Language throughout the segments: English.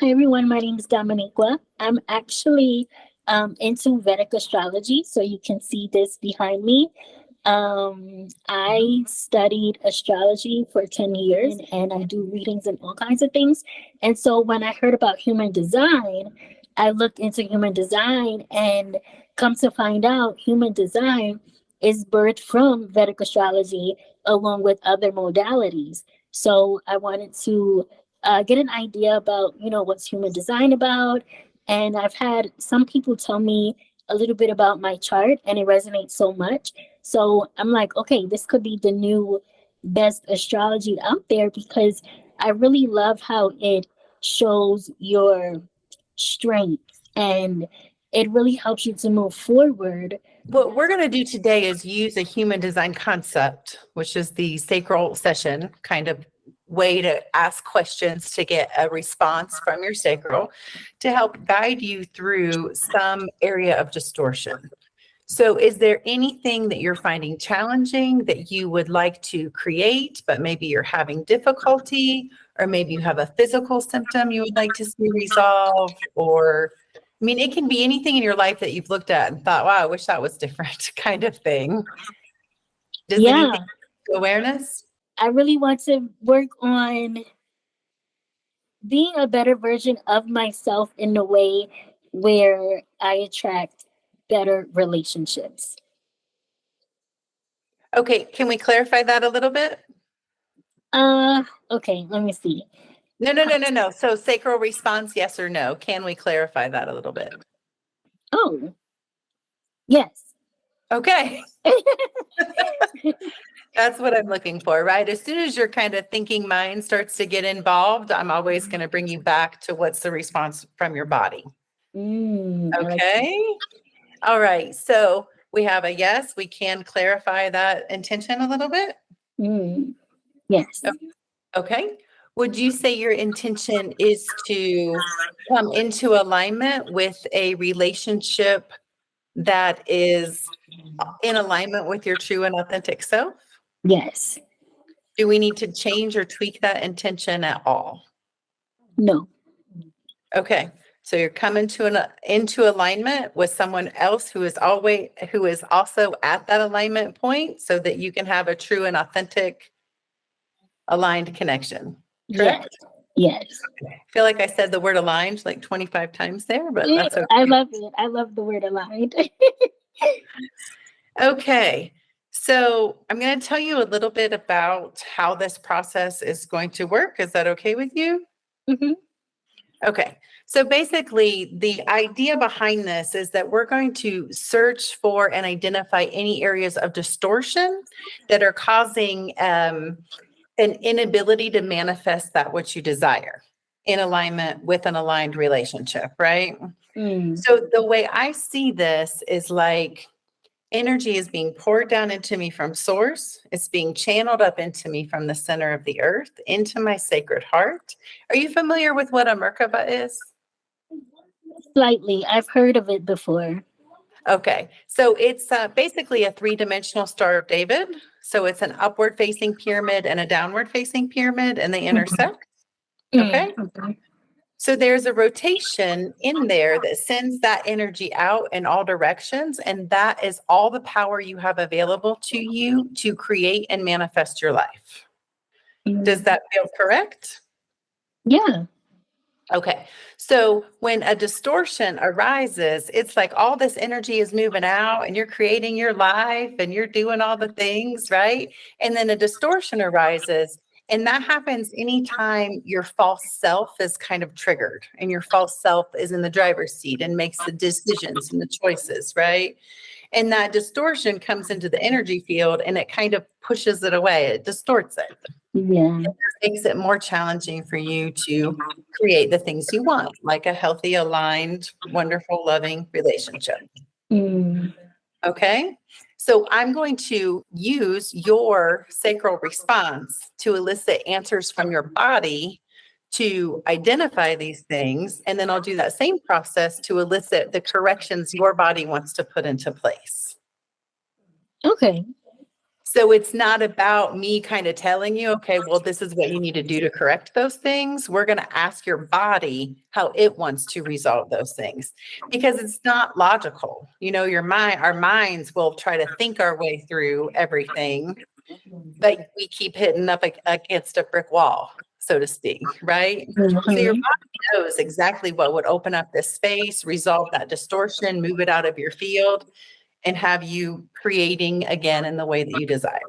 Hi everyone, my name is Dominqua. I'm actually into Vedic astrology, so you can see this behind me. I studied astrology for 10 years and I do readings and all kinds of things. And so when I heard about human design, I looked into human design and come to find out human design is birthed from Vedic astrology along with other modalities. So I wanted to get an idea about, what's human design about. And I've had some people tell me a little bit about my chart and it resonates so much. So I'm like, okay, this could be the new best astrology out there because I really love how it shows your strength and it really helps you to move forward. What we're going to do today is use a human design concept, which is the sacral session kind of way to ask questions to get a response from your sacral to help guide you through some area of distortion. So is there anything that you're finding challenging that you would like to create, but maybe you're having difficulty, or maybe you have a physical symptom you would like to see resolved, or I mean, it can be anything in your life that you've looked at and thought, wow, I wish that was different kind of thing. Does anything awareness? I really want to work on being a better version of myself in a way where I attract better relationships. Okay, can we clarify that a little bit? Okay, let me see. No. So sacral response, yes or no? Can we clarify that a little bit? Oh, yes. Okay. That's what I'm looking for, right? As soon as your kind of thinking mind starts to get involved, I'm always going to bring you back to what's the response from your body. Okay. All right. So we have a yes. We can clarify that intention a little bit. Yes. Okay. Would you say your intention is to come into alignment with a relationship that is in alignment with your true and authentic self? Yes. Do we need to change or tweak that intention at all? No. Okay. So you're coming to into alignment with someone else who is also at that alignment point so that you can have a true and authentic aligned connection. Correct? Yes. I feel like I said the word aligned like 25 times there, but that's okay. I love it. I love the word aligned. Okay. So I'm going to tell you a little bit about how this process is going to work. Is that okay with you? Mm-hmm. Okay. So basically, the idea behind this is that we're going to search for and identify any areas of distortion that are causing an inability to manifest that which you desire in alignment with an aligned relationship, right? So the way I see this is like energy is being poured down into me from source. It's being channeled up into me from the center of the earth into my sacred heart. Are you familiar with what a Merkaba is? Slightly. I've heard of it before. Okay. So it's basically a three-dimensional Star of David. So it's an upward facing pyramid and a downward facing pyramid, and they intersect. Okay. So there's a rotation in there that sends that energy out in all directions. And that is all the power you have available to you to create and manifest your life. Does that feel correct? Yeah. Okay. So when a distortion arises, it's like all this energy is moving out and you're creating your life and you're doing all the things, right? And then a distortion arises. And that happens anytime your false self is kind of triggered and your false self is in the driver's seat and makes the decisions and the choices, right? And that distortion comes into the energy field and it kind of pushes it away. It distorts it. Yeah. It makes it more challenging for you to create the things you want, like a healthy, aligned, wonderful, loving relationship. Okay. So I'm going to use your sacral response to elicit answers from your body to identify these things. And then I'll do that same process to elicit the corrections your body wants to put into place. Okay. So it's not about me kind of telling you, okay, well, this is what you need to do to correct those things. We're going to ask your body how it wants to resolve those things because it's not logical. You know, our minds will try to think our way through everything, but we keep hitting up against a brick wall, so to speak, right? So your Mhm. body knows exactly what would open up this space, resolve that distortion, move it out of your field, and have you creating again in the way that you desire.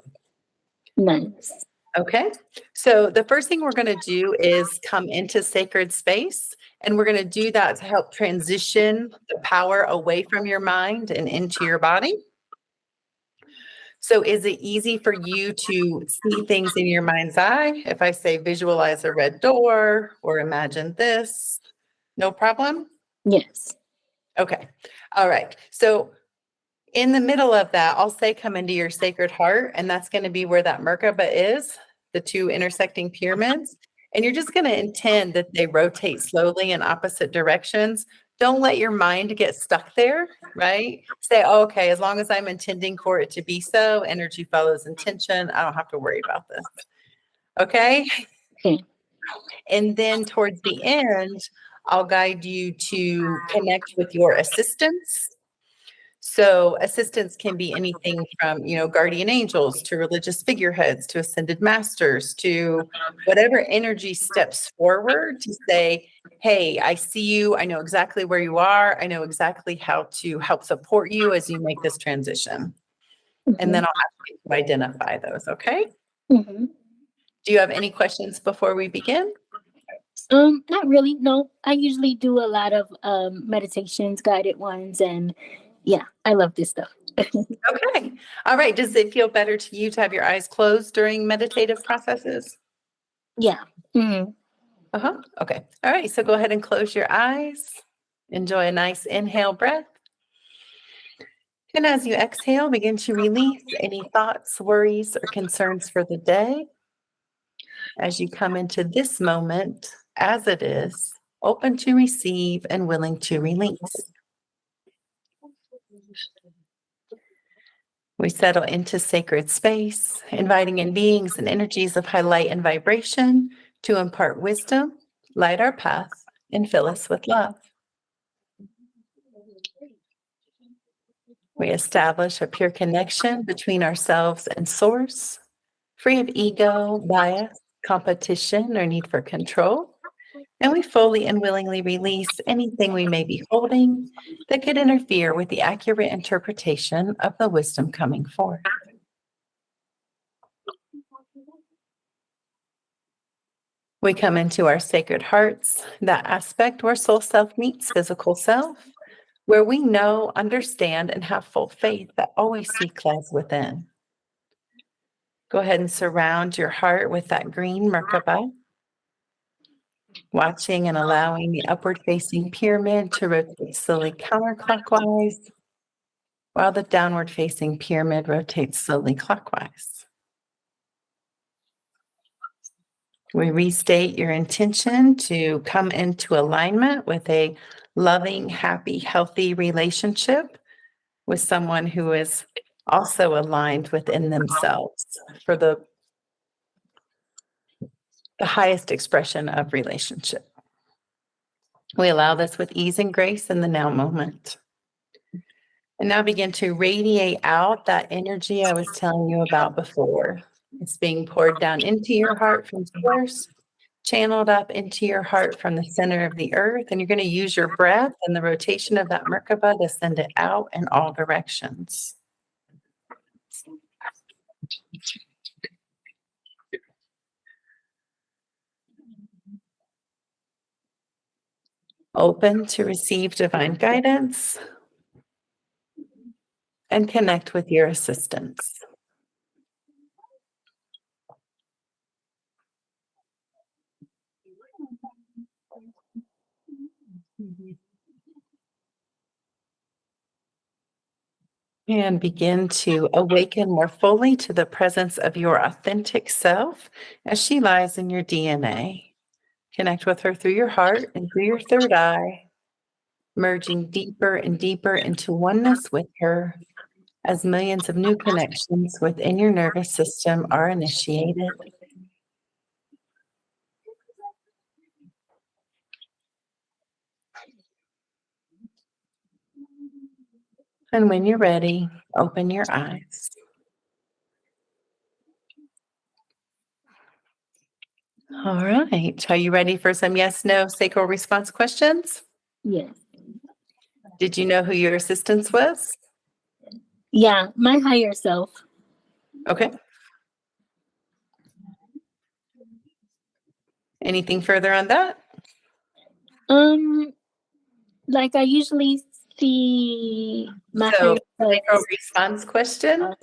Nice. Okay. So the first thing we're going to do is come into sacred space, and we're going to do that to help transition the power away from your mind and into your body. So is it easy for you to see things in your mind's eye? If I say visualize a red door or imagine this, no problem? Yes. Okay. All right. So in the middle of that, I'll say come into your sacred heart, and that's going to be where that Merkaba is, the two intersecting pyramids. And you're just going to intend that they rotate slowly in opposite directions. Don't let your mind get stuck there, right? Say, oh, okay, as long as I'm intending for it to be so, energy follows intention. I don't have to worry about this. Okay. Okay. And then towards the end, I'll guide you to connect with your assistants. So assistants can be anything from, guardian angels to religious figureheads to ascended masters to whatever energy steps forward to say, hey, I see you. I know exactly where you are. I know exactly how to help support you as you make this transition. And then I'll ask you to identify those. Okay. Mm-hmm. Do you have any questions before we begin? Not really. No, I usually do a lot of meditations, guided ones, and yeah, I love this stuff. Okay. All right. Does it feel better to you to have your eyes closed during meditative processes? Yeah. Mm-hmm. Uh-huh. Okay. All right. So go ahead and close your eyes. Enjoy a nice inhale breath. And as you exhale, begin to release any thoughts, worries, or concerns for the day. As you come into this moment as it is, open to receive and willing to release. We settle into sacred space, inviting in beings and energies of high light and vibration to impart wisdom, light our path, and fill us with love. We establish a pure connection between ourselves and Source, free of ego, bias, competition, or need for control. And we fully and willingly release anything we may be holding that could interfere with the accurate interpretation of the wisdom coming forth. We come into our sacred hearts, that aspect where soul self meets physical self, where we know, understand, and have full faith that always seek lies within. Go ahead and surround your heart with that green Merkaba, watching and allowing the upward facing pyramid to rotate slowly counterclockwise, while the downward facing pyramid rotates slowly clockwise. We restate your intention to come into alignment with a loving, happy, healthy relationship with someone who is also aligned within themselves for the highest expression of relationship. We allow this with ease and grace in the now moment. And now begin to radiate out that energy I was telling you about before. It's being poured down into your heart from Source, channeled up into your heart from the center of the earth. And you're going to use your breath and the rotation of that Merkaba to send it out in all directions. Open to receive divine guidance and connect with your assistants. And begin to awaken more fully to the presence of your authentic self as she lies in your DNA. Connect with her through your heart and through your third eye, merging deeper and deeper into oneness with her as millions of new connections within your nervous system are initiated. And when you're ready, open your eyes. All right. Are you ready for some yes, no sacral response questions? Yes. Did you know who your assistance was? Yeah, my higher self. Okay. Anything further on that? Like I usually see my So, higher sacral self. response question.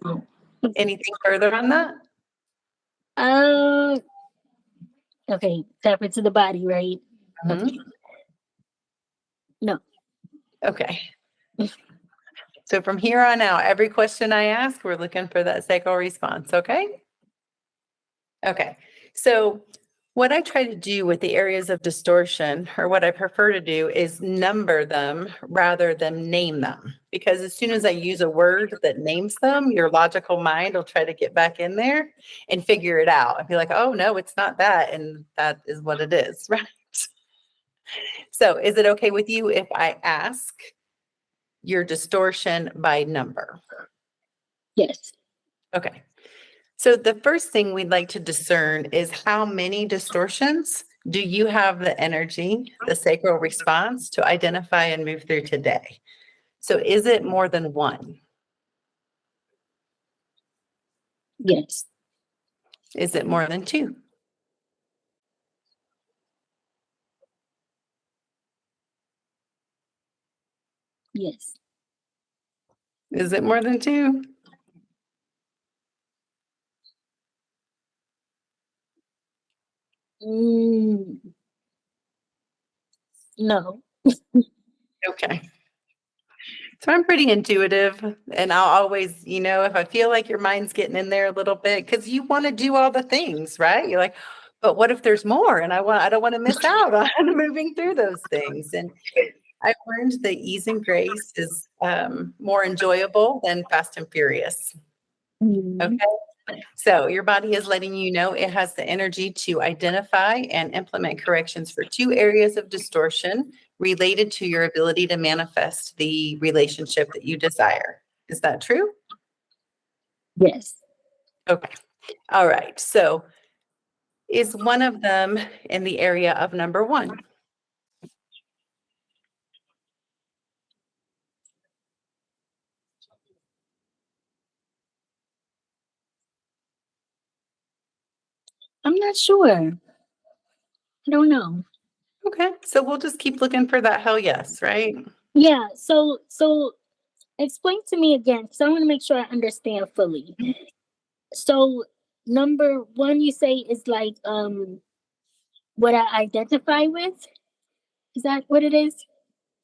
Anything further on that? Okay, tap into the body, right? Mhm. No. Okay. So from here on out, every question I ask, we're looking for that sacral response, okay? Okay. So what I try to do with the areas of distortion, or what I prefer to do, is number them rather than name them. Because as soon as I use a word that names them, your logical mind will try to get back in there and figure it out and be like, oh, no, it's not that. And that is what it is, right? So is it okay with you if I ask your distortion by number? Yes. Okay. So the first thing we'd like to discern is how many distortions do you have the energy, the sacral response to identify and move through today? So is it more than one? Yes. Is it more than two? Yes. Is it more than two? No. Okay. So I'm pretty intuitive, and I'll always, if I feel like your mind's getting in there a little bit, because you want to do all the things, right? You're like, but what if there's more? And I don't want to miss out on moving through those things. And I've learned that ease and grace is more enjoyable than fast and furious. Okay. So your body is letting you know it has the energy to identify and implement corrections for two areas of distortion related to your ability to manifest the relationship that you desire. Is that true? Yes. Okay. All right. So is one of them in the area of number one? I'm not sure. I don't know. Okay. So we'll just keep looking for that hell yes, right? Yeah. So explain to me again, because I want to make sure I understand fully. So number one, you say is like what I identify with. Is that what it is?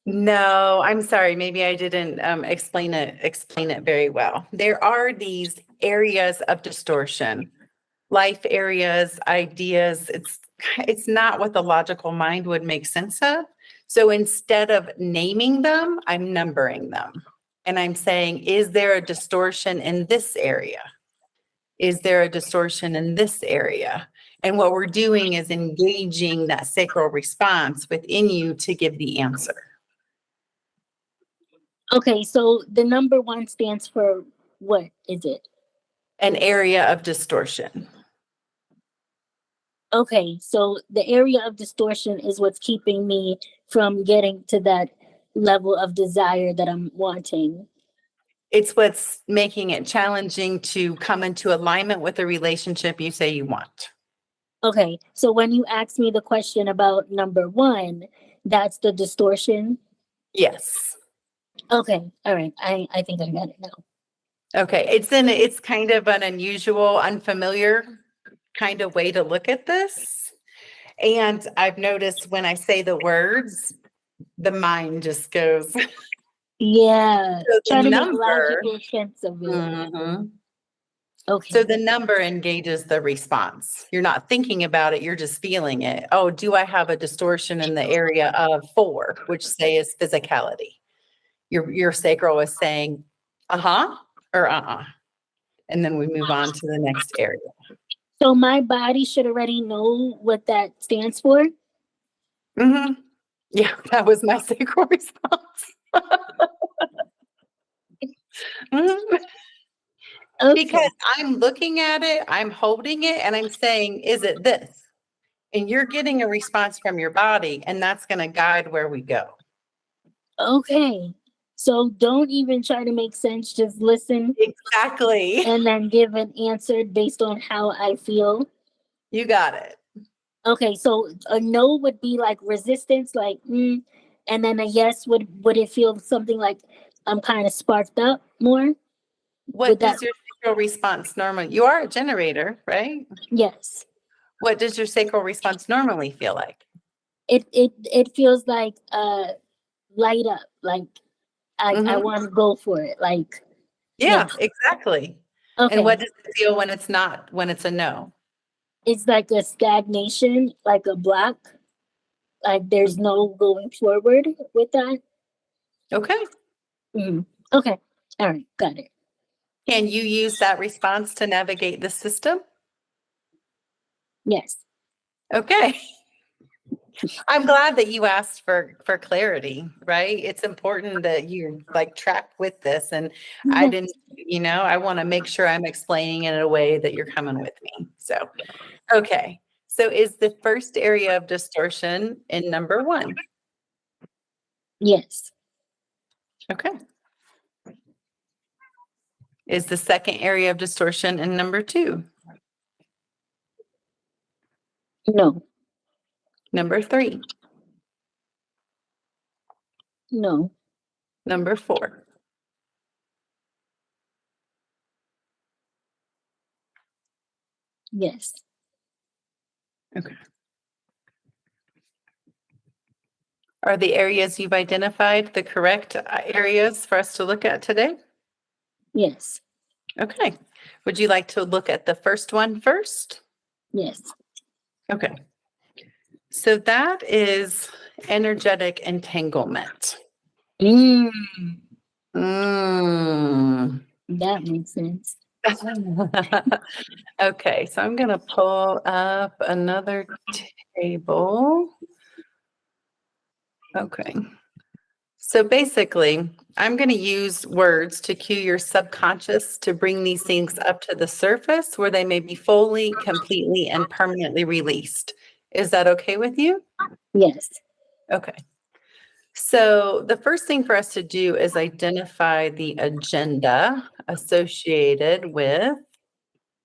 No, I'm sorry. Maybe I didn't explain it very well. There are these areas of distortion, life areas, ideas. It's not what the logical mind would make sense of. So instead of naming them, I'm numbering them. And I'm saying, is there a distortion in this area? Is there a distortion in this area? And what we're doing is engaging that sacral response within you to give the answer. Okay, so the number one stands for what is it? An area of distortion. Okay, so the area of distortion is what's keeping me from getting to that level of desire that I'm wanting. It's what's making it challenging to come into alignment with the relationship you say you want. Okay, so when you ask me the question about number one, that's the distortion. Yes. Okay, all right. I think I got it now. Okay. It's kind of an unusual, unfamiliar kind of way to look at this. And I've noticed when I say the words, the mind just goes. Yeah, So try the to make number. logical sense of it. Mhm. Okay. So the number engages the response. You're not thinking about it, you're just feeling it. Oh, do I have a distortion in the area of 4, which say is physicality? Your sacral is saying, uh-huh. or and then we move on to the next area. So my body should already know what that stands for. Mm-hmm. Yeah, that was my sacral response. Mhm. Okay. Because I'm looking at it, I'm holding it, and I'm saying, is it this? And you're getting a response from your body, and that's going to guide where we go. Okay. So don't even try to make sense. Just listen Exactly. and then give an answer based on how I feel. You got it. Okay. So a no would be like resistance, like, and then a yes would it feel something like I'm kind of sparked up more? What does your sacral response normally? You are a generator, right? Yes. What does your sacral response normally feel like? It feels like light up, like I Mhm. want to go for it, like Yeah, exactly. And okay. what does it feel when it's not, when it's a no? It's like a stagnation, like a block, like there's no going forward with that. Okay. Okay, all right, got it. Can you use that response to navigate the system? Yes. Okay. I'm glad that you asked for clarity, right? It's important that you like track with this. And I didn't, I want to make sure I'm explaining it in a way that you're coming with me. So, okay. So is the first area of distortion in number 1? Yes. Okay. Is the second area of distortion in number 2? No. Number 3? No. Number 4? Yes. Okay. Are the areas you've identified the correct areas for us to look at today? Yes. Okay. Would you like to look at the first one first? Yes. Okay. So that is energetic entanglement. Mm, Mm. that makes sense. Okay, so I'm going to pull up another table. Okay. So basically, I'm going to use words to cue your subconscious to bring these things up to the surface where they may be fully, completely, and permanently released. Is that okay with you? Yes. Okay. So the first thing for us to do is identify the agenda associated with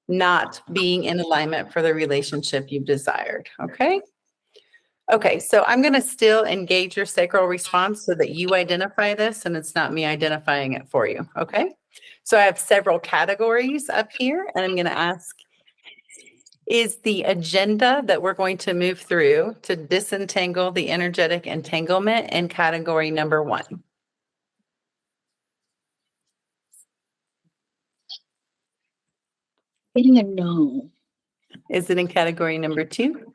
not being in alignment for the relationship you've desired. Okay. Okay, so I'm going to still engage your sacral response so that you identify this and it's not me identifying it for you. Okay, so I have several categories up here and I'm going to ask, is the agenda that we're going to move through to disentangle the energetic entanglement in category number 1? Getting a no. Is it in category number 2?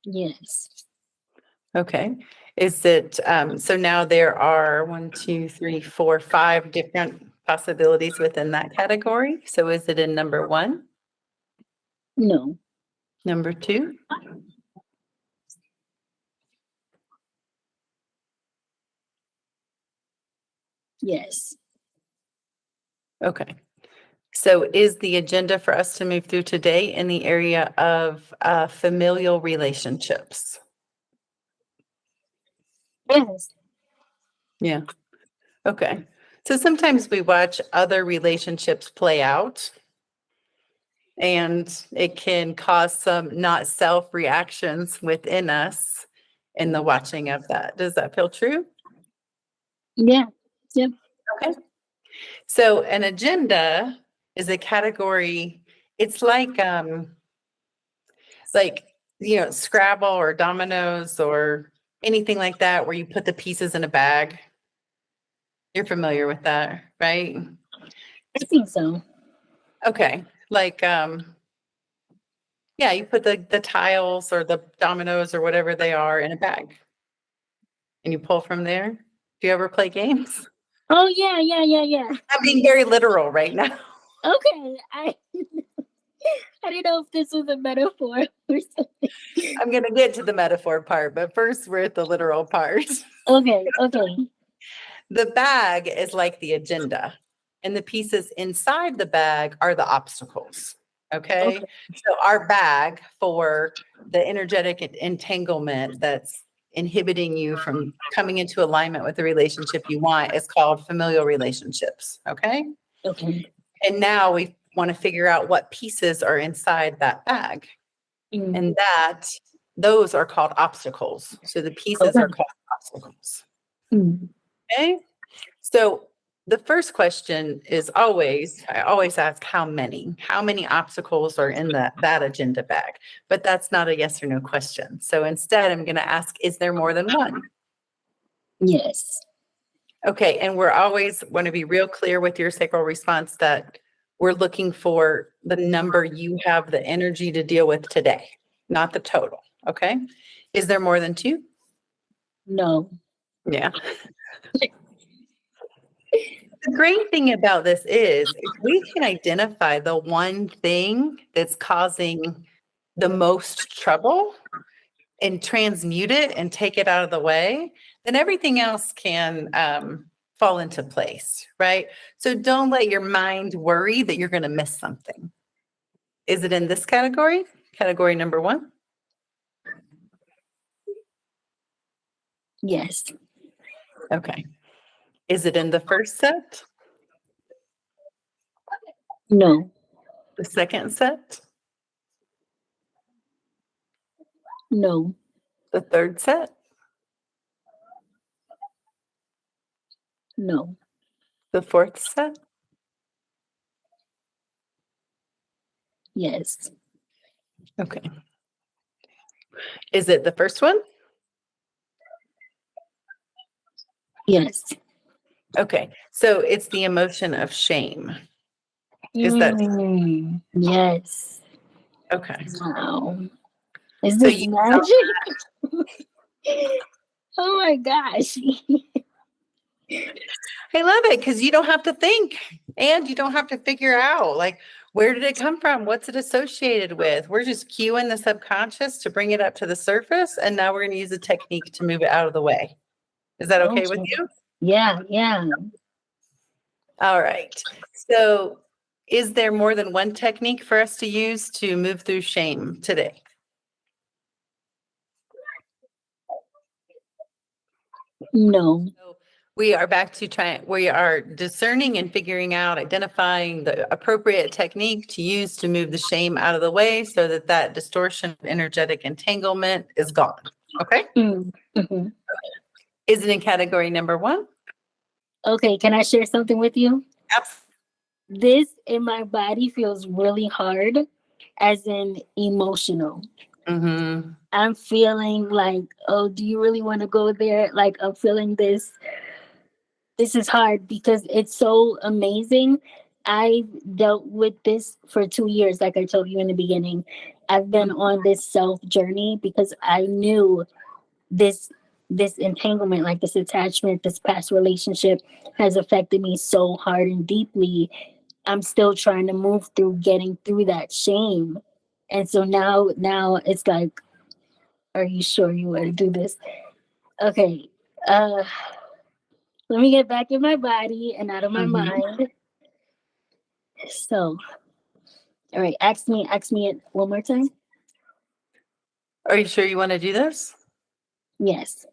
Yes. Okay. Is it, so now there are 1, 2, 3, 4, 5 different possibilities within that category. So is it in number 1, No. number 2? Yes. Okay. So is the agenda for us to move through today in the area of familial relationships? Yes. Yeah. Okay. So sometimes we watch other relationships play out and it can cause some not self reactions within us in the watching of that. Does that feel true? Yeah. Yep. Okay. So an agenda is a category, it's like, Scrabble or dominoes or anything like that where you put the pieces in a bag. You're familiar with that, right? I think so. Okay. Like, yeah, you put the tiles or the dominoes or whatever they are in a bag and you pull from there. Do you ever play games? Oh yeah. I'm being very literal right now. Okay, I didn't know if this was a metaphor or something. I'm going to get to the metaphor part, but first we're at the literal part. Okay. The bag is like the agenda, and the pieces inside the bag are the obstacles. Okay. Okay. So our bag for the energetic entanglement that's inhibiting you from coming into alignment with the relationship you want is called familial relationships. Okay. Okay. And now we want to figure out what pieces are inside that bag. Mm. And those are called obstacles. So the pieces are Okay. called obstacles. Mm. Okay. So the first question is I always ask how many obstacles are in that agenda bag, but that's not a yes or no question. So instead I'm going to ask, is there more than one? Yes. Okay. And we're always want to be real clear with your sacral response that we're looking for the number you have the energy to deal with today, not the total. Okay. Is there more than two? No. Yeah. The great thing about this is if we can identify the one thing that's causing the most trouble and transmute it and take it out of the way, then everything else can fall into place, right? So don't let your mind worry that you're going to miss something. Is it in this category? Category number one? Yes. Okay. Is it in the first set? No. The second set? No. The third set? No. The fourth set? Yes. Okay. Is it the first one? Yes. Okay. So it's the emotion of shame. Is that Yes. okay? Wow. Is So this you magic? Oh my gosh. I love it because you don't have to think and you don't have to figure out like where did it come from? What's it associated with? We're just cueing the subconscious to bring it up to the surface. And now we're going to use a technique to move it out of the way. Is that okay with Okay. you? Yeah. All right. So is there more than one technique for us to use to move through shame today? No. So we are back to we are discerning and figuring out, identifying the appropriate technique to use to move the shame out of the way so that that distortion of energetic entanglement is gone. Okay. Mm-hmm. Is it in category number one? Okay, can I share something with you? Absolutely. This in my body feels really hard, as in emotional. Mm-hmm. I'm feeling like, oh, do you really want to go there? Like, I'm feeling this. This is hard because it's so amazing. I dealt with this for 2 years, like I told you in the beginning. I've been on this self journey because I knew this entanglement, like this attachment, this past relationship has affected me so hard and deeply. I'm still trying to move through getting through that shame. And so now it's like, are you sure you want to do this? Okay. Uh Let me get back in my body and out of my mind. So, all right, ask me it one more time. Are you sure you want to do this? Yes.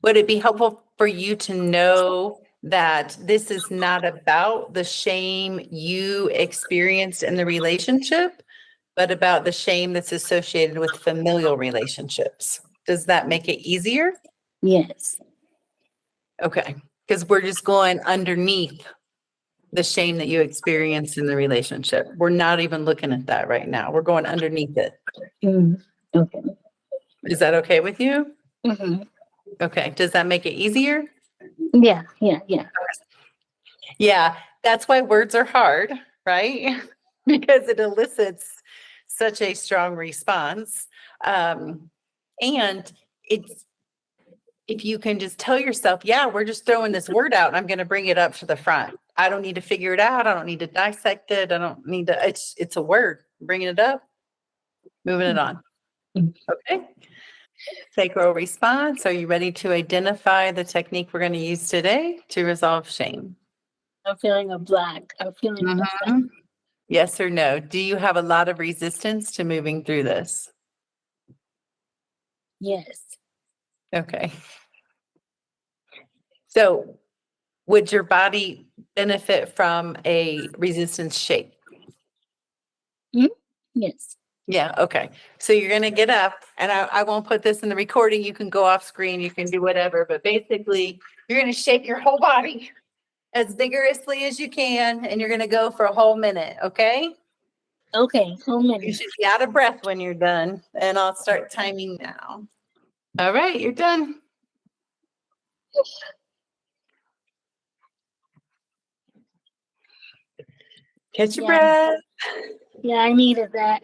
Would it be helpful for you to know that this is not about the shame you experienced in the relationship, but about the shame that's associated with familial relationships? Does that make it easier? Yes. Okay, because we're just going underneath the shame that you experienced in the relationship. We're not even looking at that right now. We're going underneath it. Okay. Is that okay with you? hmm Okay, does that make it easier? Yeah. Yeah, that's why words are hard, right? Because it elicits such a strong response. And it's if you can just tell yourself, yeah, we're just throwing this word out and I'm going to bring it up to the front. I don't need to figure it out. I don't need to dissect it. I don't need to, it's a word, bringing it up, moving it on. Okay. Sacral response. Are you ready to identify the technique we're going to use today to resolve shame? I'm feeling a black. I'm feeling a black. Mhm. Yes or no? Do you have a lot of resistance to moving through this? Yes. Okay. So would your body benefit from a resistance shape? Yes. Yeah, okay. So you're gonna get up, and I won't put this in the recording. You can go off screen, you can do whatever, but basically you're gonna shake your whole body as vigorously as you can, and you're gonna go for a whole minute, okay? Okay. Whole You minute. should be out of breath when you're done, and I'll start timing now. All right, you're done. Catch your Yeah. breath. Yeah, I needed that.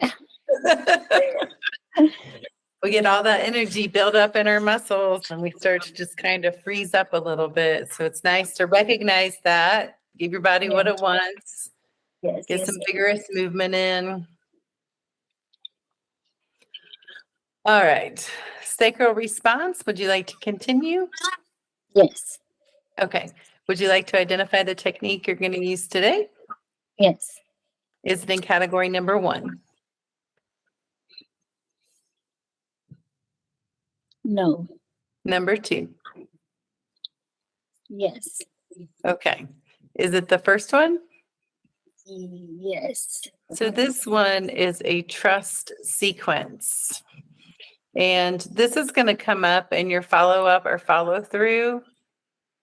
We get all that energy build up in our muscles and we start to just kind of freeze up a little bit. So it's nice to recognize that, give your body what Yeah. it wants, Yes. get Yes. some vigorous movement in. All right. Sacral response. Would you like to continue? Yes. Okay. Would you like to identify the technique you're going to use today? Yes. Is it in category number 1? No. Number 2? Yes. Okay. Is it the first one? Yes. So this one is a trust sequence. And this is going to come up in your follow-up or follow-through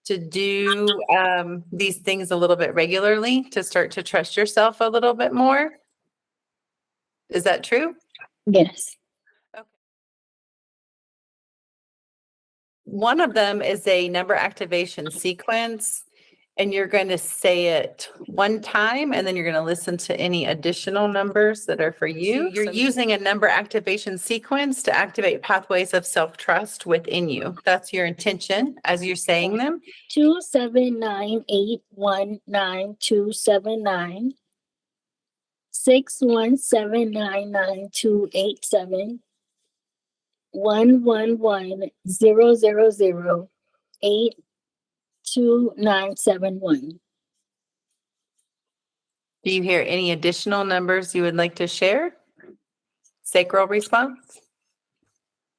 to do these things a little bit regularly to start to trust yourself a little bit more. Is that true? Yes. Okay. One of them is a number activation sequence, and you're going to say it one time, and then you're going to listen to any additional numbers that are for you. You're using a number activation sequence to activate pathways of self-trust within you. That's your intention as you're saying them. 279819279 617999287 11100082971. Do you hear any additional numbers you would like to share? Sacral response?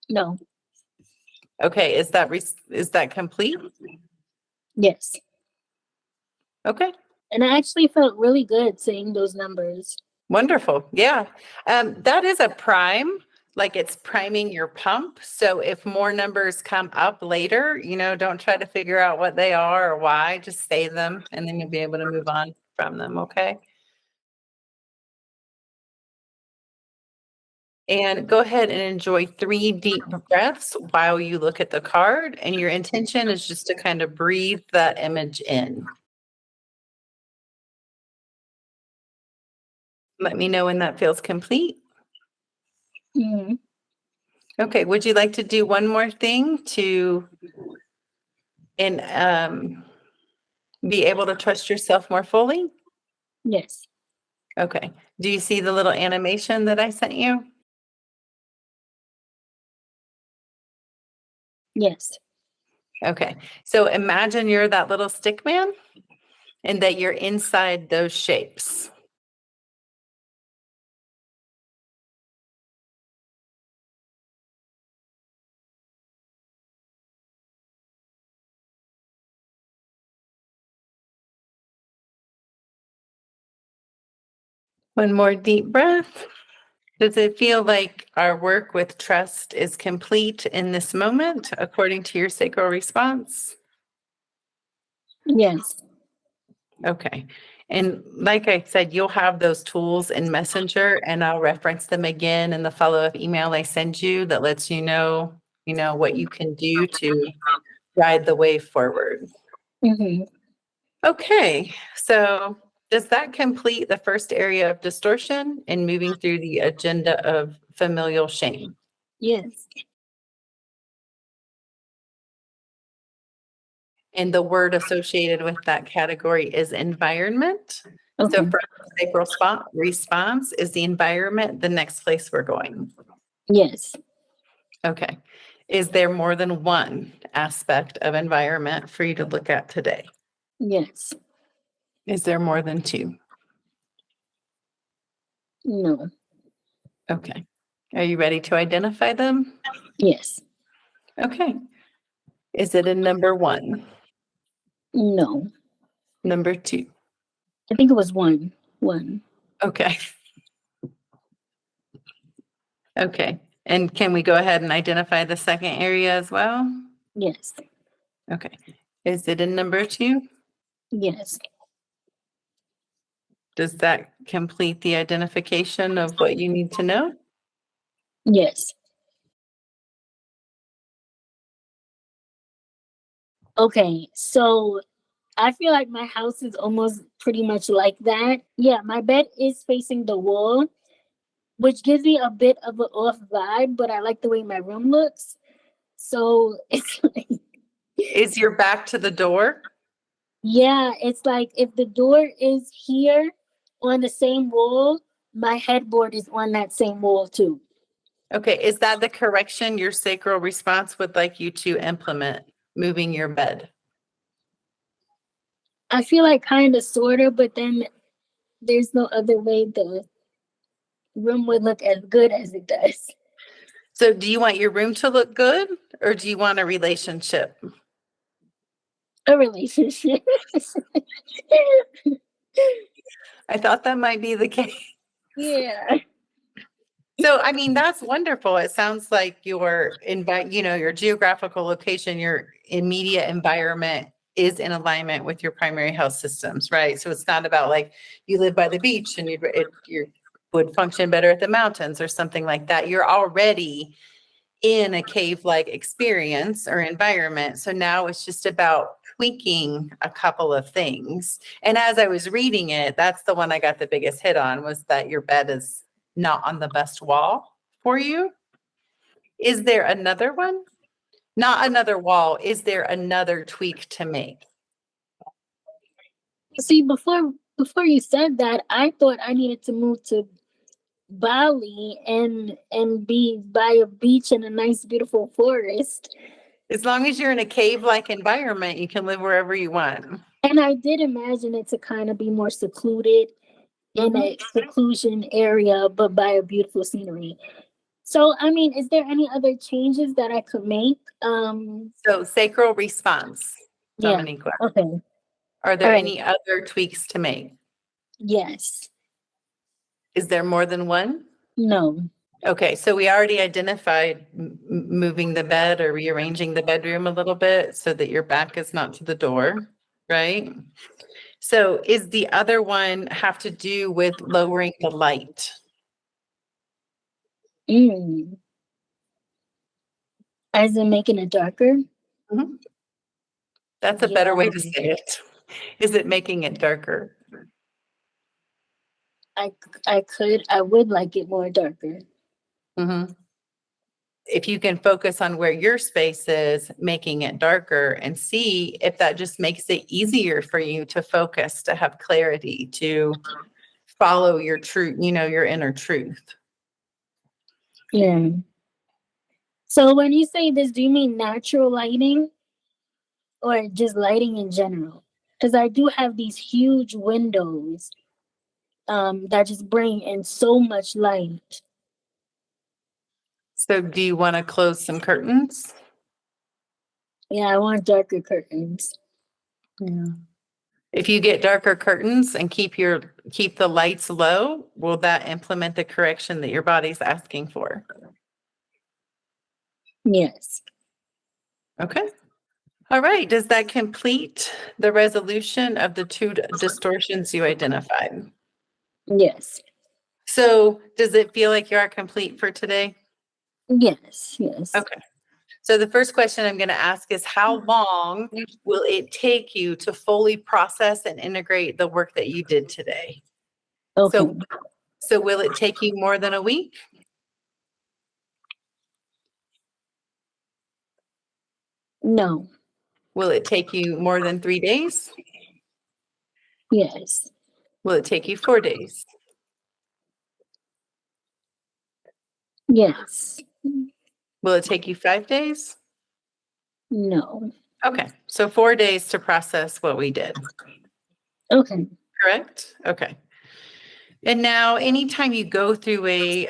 No. Okay, is that complete? Yes. Okay, And I actually felt really good saying those numbers. wonderful. Yeah. That is a prime, like it's priming your pump. So if more numbers come up later, don't try to figure out what they are or why, just say them and then you'll be able to move on from them, okay? And go ahead and enjoy 3 deep breaths while you look at the card. And your intention is just to kind of breathe that image in. Let me know when that feels complete. Mm-hmm. Okay, would you like to do one more thing to be able to trust yourself more fully? Yes. Okay. Do you see the little animation that I sent you? Yes. Okay. So imagine you're that little stick man and that you're inside those shapes. One more deep breath. Does it feel like our work with trust is complete in this moment, according to your sacral response? Yes. Okay. And like I said, you'll have those tools in Messenger, and I'll reference them again in the follow-up email I send you that lets you know, what you can do to guide the way forward. Mm-hmm. Okay. So does that complete the first area of distortion and moving through the agenda of familial shame? Yes. And the word associated with that category is environment. Okay. So for sacral spot response, is the environment the next place we're going? Yes. Okay. Is there more than one aspect of environment for you to look at today? Yes. Is there more than two? No. Okay. Are you ready to identify them? Yes. Okay. Is it a number one? No. Number two? I think it was one. One. Okay. Okay. And can we go ahead and identify the second area as well? Yes. Okay. Is it a number two? Yes. Does that complete the identification of what you need to know? Yes. Okay. So I feel like my house is almost pretty much like that. Yeah, my bed is facing the wall, which gives me a bit of an off vibe, but I like the way my room looks. So it's like, Is your back to the door? yeah, it's like if the door is here on the same wall, my headboard is on that same wall too. Okay. Is that the correction your sacral response would like you to implement, moving your bed? I feel like kind of, sort of, but then there's no other way the room would look as good as it does. So do you want your room to look good or do you want a relationship? A relationship. I thought that might be the case. Yeah. So, I mean, that's wonderful. It sounds like your your geographical location, your immediate environment is in alignment with your primary health systems, right? So it's not about like you live by the beach and you would function better at the mountains or something like that. You're already in a cave-like experience or environment. So now it's just about tweaking a couple of things. And as I was reading it, that's the one I got the biggest hit on, was that your bed is not on the best wall for you. Is there another one? Not another wall. Is there another tweak to make? See, before you said that, I thought I needed to move to Bali and be by a beach and a nice beautiful forest. As long as you're in a cave-like environment, you can live wherever you want. And I did imagine it to kind of be more secluded in a seclusion area, but by a beautiful scenery. So, I mean, is there any other changes that I could make? So sacral response, Yeah. Dominqua. Okay. Are there All right. any other tweaks to make? Yes. Is there more than one? No. Okay, so we already identified moving the bed or rearranging the bedroom a little bit so that your back is not to the door, right? So is the other one have to do with lowering the light? Mm. As in making it darker? Mhm. That's a better way to Yeah. say it. Is it making it darker? I would like it more darker. Mhm. If you can focus on where your space is, making it darker, and see if that just makes it easier for you to focus, to have clarity, to follow your truth, your inner truth. Yeah. So when you say this, do you mean natural lighting or just lighting in general? Because I do have these huge windows that just bring in so much light. So do you want to close some curtains? Yeah, I want darker curtains. Yeah. If you get darker curtains and keep the lights low, will that implement the correction that your body's asking for? Yes. Okay. All right. Does that complete the resolution of the two distortions you identified? Yes. So does it feel like you are complete for today? Yes. Yes. Okay. So the first question I'm going to ask is, how long will it take you to fully process and integrate the work that you did today? Okay. So will it take you more than a week? No. Will it take you more than 3 days? Yes. Will it take you 4 days? Yes. Will it take you 5 days? No. Okay, so 4 days to process what we did, Okay. correct? Okay. And now anytime you go through a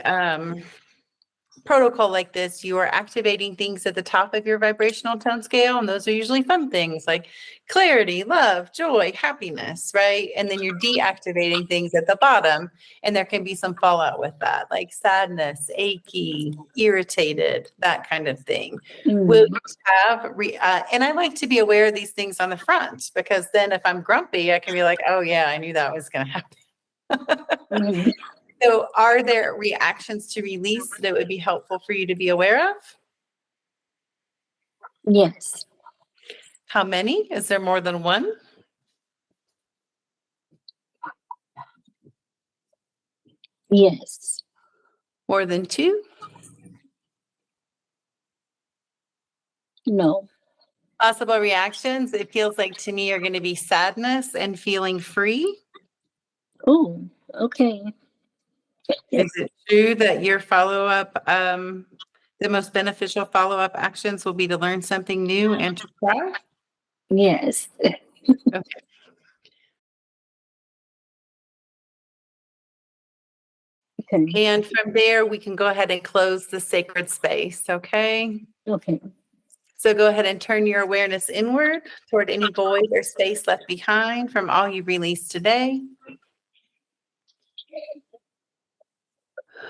protocol like this, you are activating things at the top of your vibrational tone scale. And those are usually fun things like clarity, love, joy, happiness, right? And then you're deactivating things at the bottom. And there can be some fallout with that, like sadness, achy, irritated, that kind of thing. Will you have, and I like to be aware of these things on the front, because then if I'm grumpy, I can be like, oh yeah, I knew that was going to happen. Mhm. So are there reactions to release that would be helpful for you to be aware of? Yes. How many? Is there more than one? Yes. More than two? No. Possible reactions, it feels like to me are going to be sadness and feeling free. Oh, okay. Is it true that your follow-up, the most beneficial follow-up actions will be to learn something new and to try? Yes. Okay. Okay. And from there, we can go ahead and close the sacred space, okay? Okay. So go ahead and turn your awareness inward toward any void or space left behind from all you released today.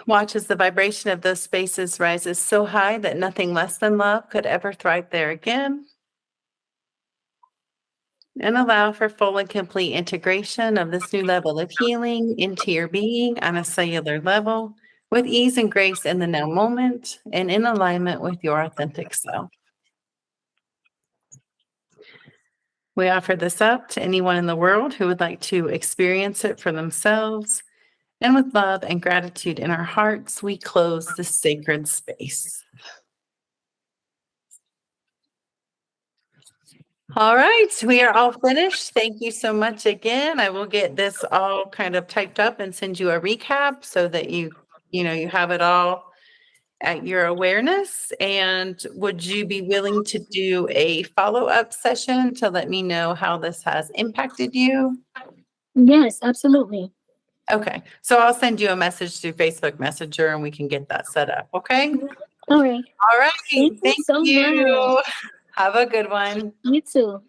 Watch as the vibration of those spaces rises so high that nothing less than love could ever thrive there again. And allow for full and complete integration of this new level of healing into your being on a cellular level with ease and grace in the now moment and in alignment with your authentic self. We offer this up to anyone in the world who would like to experience it for themselves. And with love and gratitude in our hearts, we close this sacred space. All right, we are all finished. Thank you so much again. I will get this all kind of typed up and send you a recap so that you have it all at your awareness. And would you be willing to do a follow-up session to let me know how this has impacted you? Yes, absolutely. Okay, so I'll send you a message through Facebook Messenger and we can get that set up, okay? All right. All right, Thank you thank so you. much. Have a good one. You too.